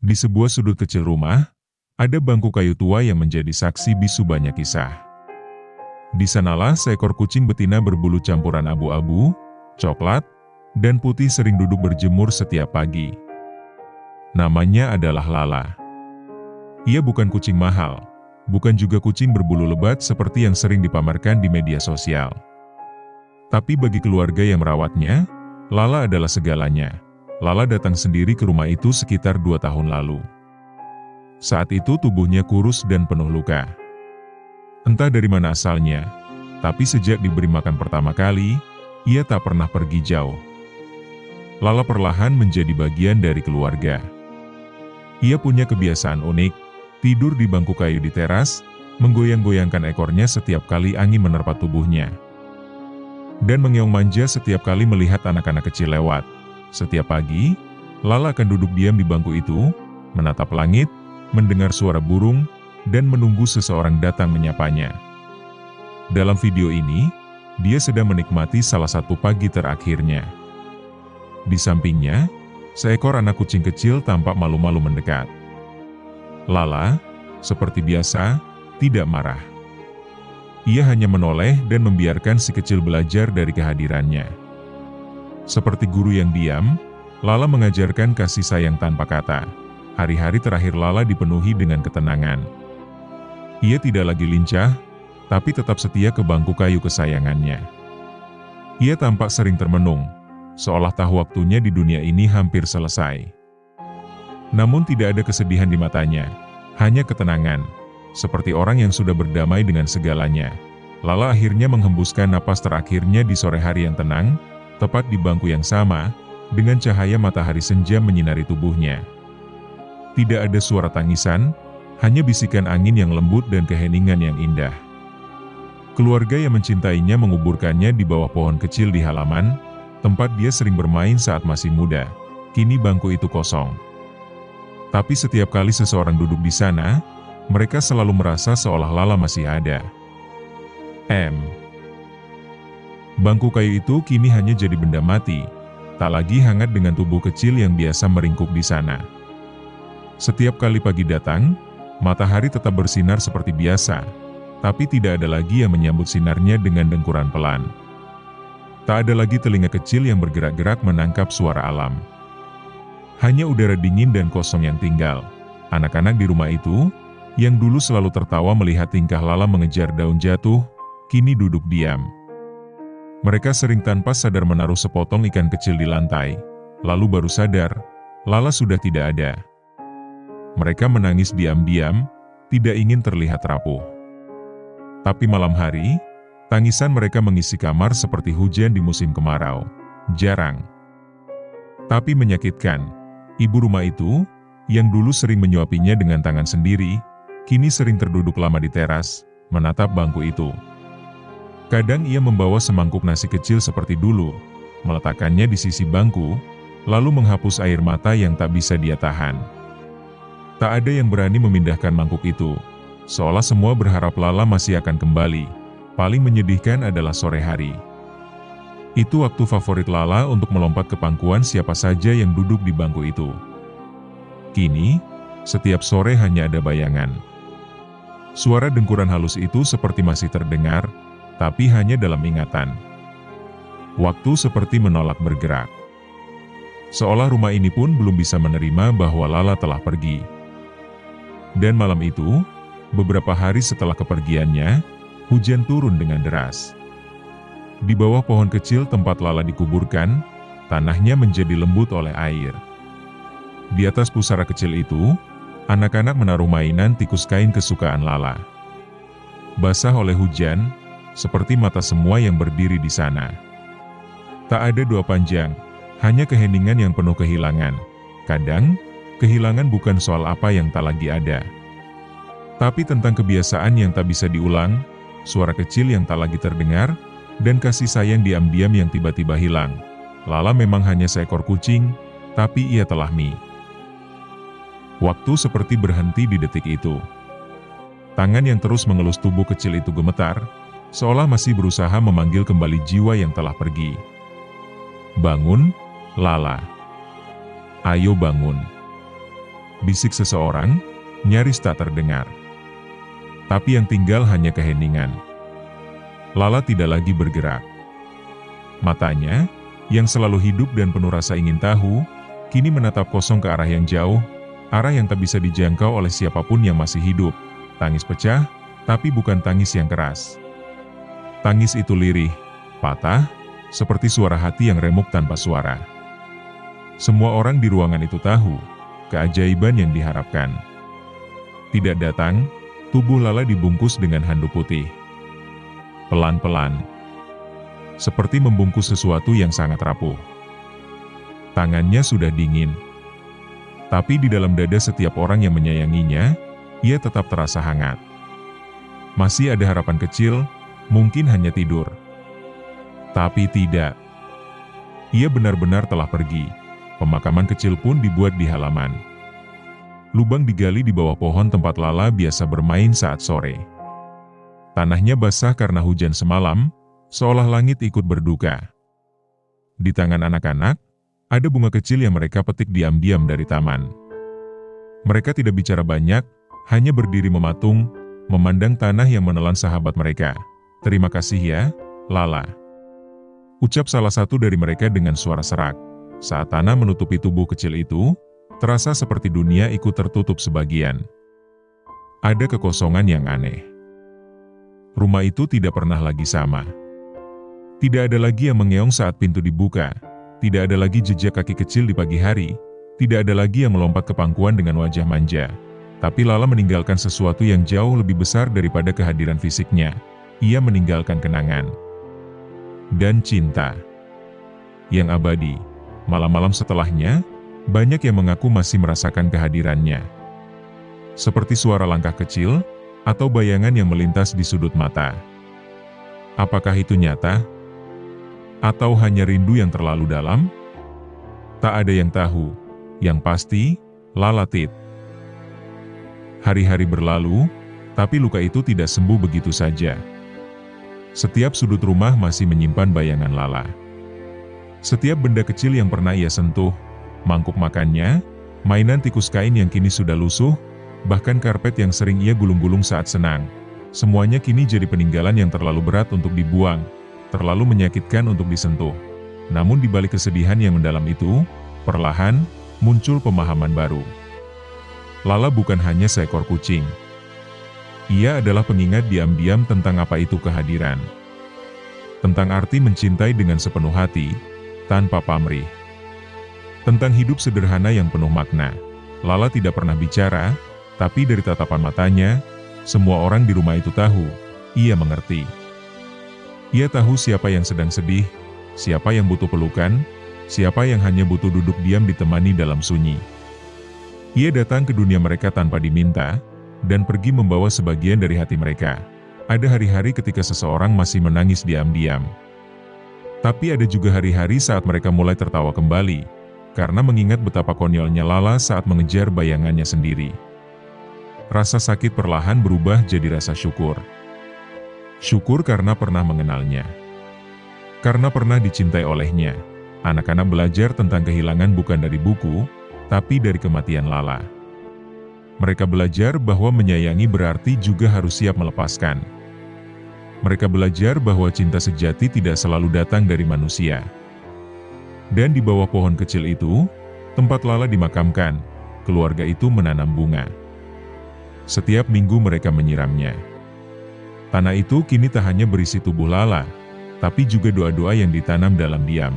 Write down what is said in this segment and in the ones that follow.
Di sebuah sudut kecil rumah, ada bangku kayu tua yang menjadi saksi bisu banyak kisah. Di sanalah seekor kucing betina berbulu campuran abu-abu, coklat, dan putih sering duduk berjemur setiap pagi. Namanya adalah Lala. Ia bukan kucing mahal, bukan juga kucing berbulu lebat seperti yang sering dipamerkan di media sosial. Tapi bagi keluarga yang merawatnya, Lala adalah segalanya. Lala datang sendiri ke rumah itu sekitar 2 tahun lalu. Saat itu tubuhnya kurus dan penuh luka. Entah dari mana asalnya, tapi sejak diberi makan pertama kali, ia tak pernah pergi jauh. Lala perlahan menjadi bagian dari keluarga. Ia punya kebiasaan unik, tidur di bangku kayu di teras, menggoyang-goyangkan ekornya setiap kali angin menerpa tubuhnya. Dan mengeong manja setiap kali melihat anak-anak kecil lewat. Setiap pagi, Lala akan duduk diam di bangku itu, menatap langit, mendengar suara burung, dan menunggu seseorang datang menyapanya. Dalam video ini, dia sedang menikmati salah satu pagi terakhirnya. Di sampingnya, seekor anak kucing kecil tampak malu-malu mendekat. Lala, seperti biasa, tidak marah. Ia hanya menoleh dan membiarkan si kecil belajar dari kehadirannya. Seperti guru yang diam, Lala mengajarkan kasih sayang tanpa kata. Hari-hari terakhir Lala dipenuhi dengan ketenangan. Ia tidak lagi lincah, tapi tetap setia ke bangku kayu kesayangannya. Ia tampak sering termenung, seolah tahu waktunya di dunia ini hampir selesai. Namun tidak ada kesedihan di matanya, hanya ketenangan, seperti orang yang sudah berdamai dengan segalanya. Lala akhirnya menghembuskan napas terakhirnya di sore hari yang tenang, tepat di bangku yang sama, dengan cahaya matahari senja menyinari tubuhnya. Tidak ada suara tangisan, hanya bisikan angin yang lembut dan keheningan yang indah. Keluarga yang mencintainya menguburkannya di bawah pohon kecil di halaman, tempat dia sering bermain saat masih muda. Kini bangku itu kosong. Tapi setiap kali seseorang duduk di sana, mereka selalu merasa seolah Lala masih ada. Bangku kayu itu kini hanya jadi benda mati, tak lagi hangat dengan tubuh kecil yang biasa meringkuk di sana. Setiap kali pagi datang, matahari tetap bersinar seperti biasa, tapi tidak ada lagi yang menyambut sinarnya dengan dengkuran pelan. Tak ada lagi telinga kecil yang bergerak-gerak menangkap suara alam. Hanya udara dingin dan kosong yang tinggal. Anak-anak di rumah itu, yang dulu selalu tertawa melihat tingkah Lala mengejar daun jatuh, kini duduk diam. Mereka sering tanpa sadar menaruh sepotong ikan kecil di lantai, lalu baru sadar, Lala sudah tidak ada. Mereka menangis diam-diam, tidak ingin terlihat rapuh. Tapi malam hari, tangisan mereka mengisi kamar seperti hujan di musim kemarau. Jarang, tapi menyakitkan. Ibu rumah itu, yang dulu sering menyuapinya dengan tangan sendiri, kini sering terduduk lama di teras, menatap bangku itu. Kadang ia membawa semangkuk nasi kecil seperti dulu, meletakkannya di sisi bangku, lalu menghapus air mata yang tak bisa dia tahan. Tak ada yang berani memindahkan mangkuk itu, seolah semua berharap Lala masih akan kembali. Paling menyedihkan adalah sore hari. Itu waktu favorit Lala untuk melompat ke pangkuan siapa saja yang duduk di bangku itu. Kini, setiap sore hanya ada bayangan. Suara dengkuran halus itu seperti masih terdengar, tapi hanya dalam ingatan. Waktu seperti menolak bergerak. Seolah rumah ini pun belum bisa menerima bahwa Lala telah pergi. Dan malam itu, beberapa hari setelah kepergiannya, hujan turun dengan deras. Di bawah pohon kecil tempat Lala dikuburkan, tanahnya menjadi lembut oleh air. Di atas pusara kecil itu, anak-anak menaruh mainan tikus kain kesukaan Lala. Basah oleh hujan, seperti mata semua yang berdiri di sana. Tak ada doa panjang, hanya keheningan yang penuh kehilangan. Kadang, kehilangan bukan soal apa yang tak lagi ada, tapi tentang kebiasaan yang tak bisa diulang, suara kecil yang tak lagi terdengar, dan kasih sayang diam-diam yang tiba-tiba hilang. Lala memang hanya seekor kucing, tapi ia telah mati. Waktu seperti berhenti di detik itu. Tangan yang terus mengelus tubuh kecil itu gemetar, seolah masih berusaha memanggil kembali jiwa yang telah pergi. Bangun, Lala. Ayo bangun. bisik seseorang, nyaris tak terdengar. Tapi yang tinggal hanya keheningan. Lala tidak lagi bergerak. Matanya, yang selalu hidup dan penuh rasa ingin tahu, kini menatap kosong ke arah yang jauh, arah yang tak bisa dijangkau oleh siapapun yang masih hidup. Tangis pecah, tapi bukan tangis yang keras. Tangis itu lirih, patah, seperti suara hati yang remuk tanpa suara. Semua orang di ruangan itu tahu, keajaiban yang diharapkan tidak datang. Tubuh Lala dibungkus dengan handuk putih. Pelan-pelan, seperti membungkus sesuatu yang sangat rapuh. Tangannya sudah dingin. Tapi di dalam dada setiap orang yang menyayanginya, ia tetap terasa hangat. Masih ada harapan kecil, mungkin hanya tidur. Tapi tidak. Ia benar-benar telah pergi. Pemakaman kecil pun dibuat di halaman. Lubang digali di bawah pohon tempat Lala biasa bermain saat sore. Tanahnya basah karena hujan semalam, seolah langit ikut berduka. Di tangan anak-anak, ada bunga kecil yang mereka petik diam-diam dari taman. Mereka tidak bicara banyak, hanya berdiri mematung, memandang tanah yang menelan sahabat mereka. "Terima kasih ya, Lala," ucap salah satu dari mereka dengan suara serak. Saat tanah menutupi tubuh kecil itu, terasa seperti dunia ikut tertutup sebagian. Ada kekosongan yang aneh. Rumah itu tidak pernah lagi sama. Tidak ada lagi yang mengeong saat pintu dibuka. Tidak ada lagi jejak kaki kecil di pagi hari. Tidak ada lagi yang melompat ke pangkuan dengan wajah manja. Tapi Lala meninggalkan sesuatu yang jauh lebih besar daripada kehadiran fisiknya. Ia meninggalkan kenangan dan cinta yang abadi. Malam-malam setelahnya, banyak yang mengaku masih merasakan kehadirannya. Seperti suara langkah kecil, atau bayangan yang melintas di sudut mata. Apakah itu nyata? Atau hanya rindu yang terlalu dalam? Tak ada yang tahu. Yang pasti, Lala tit. Hari-hari berlalu, tapi luka itu tidak sembuh begitu saja. Setiap sudut rumah masih menyimpan bayangan Lala. Setiap benda kecil yang pernah ia sentuh, mangkuk makannya, mainan tikus kain yang kini sudah lusuh, bahkan karpet yang sering ia gulung-gulung saat senang. Semuanya kini jadi peninggalan yang terlalu berat untuk dibuang, terlalu menyakitkan untuk disentuh. Namun di balik kesedihan yang mendalam itu, perlahan, muncul pemahaman baru. Lala bukan hanya seekor kucing. Ia adalah pengingat diam-diam tentang apa itu kehadiran. Tentang arti mencintai dengan sepenuh hati, tanpa pamrih. Tentang hidup sederhana yang penuh makna. Lala tidak pernah bicara, tapi dari tatapan matanya, semua orang di rumah itu tahu, ia mengerti. Ia tahu siapa yang sedang sedih, siapa yang butuh pelukan, siapa yang hanya butuh duduk diam ditemani dalam sunyi. Ia datang ke dunia mereka tanpa diminta, dan pergi membawa sebagian dari hati mereka. Ada hari-hari ketika seseorang masih menangis diam-diam. Tapi ada juga hari-hari saat mereka mulai tertawa kembali, karena mengingat betapa konyolnya Lala saat mengejar bayangannya sendiri. Rasa sakit perlahan berubah jadi rasa syukur. Syukur karena pernah mengenalnya. Karena pernah dicintai olehnya. Anak-anak belajar tentang kehilangan bukan dari buku, tapi dari kematian Lala. Mereka belajar bahwa menyayangi berarti juga harus siap melepaskan. Mereka belajar bahwa cinta sejati tidak selalu datang dari manusia. Dan di bawah pohon kecil itu, tempat Lala dimakamkan, keluarga itu menanam bunga. Setiap minggu mereka menyiramnya. Tanah itu kini tak hanya berisi tubuh Lala, tapi juga doa-doa yang ditanam dalam diam.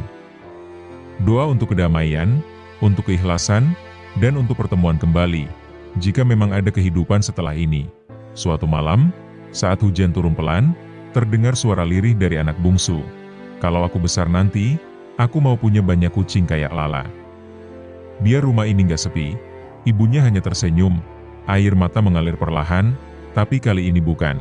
Doa untuk kedamaian, untuk keikhlasan, dan untuk pertemuan kembali, jika memang ada kehidupan setelah ini. Suatu malam, saat hujan turun pelan, terdengar suara lirih dari anak bungsu. "Kalau aku besar nanti, aku mau punya banyak kucing kayak Lala." Biar rumah ini gak sepi, ibunya hanya tersenyum, air mata mengalir perlahan, tapi kali ini bukan.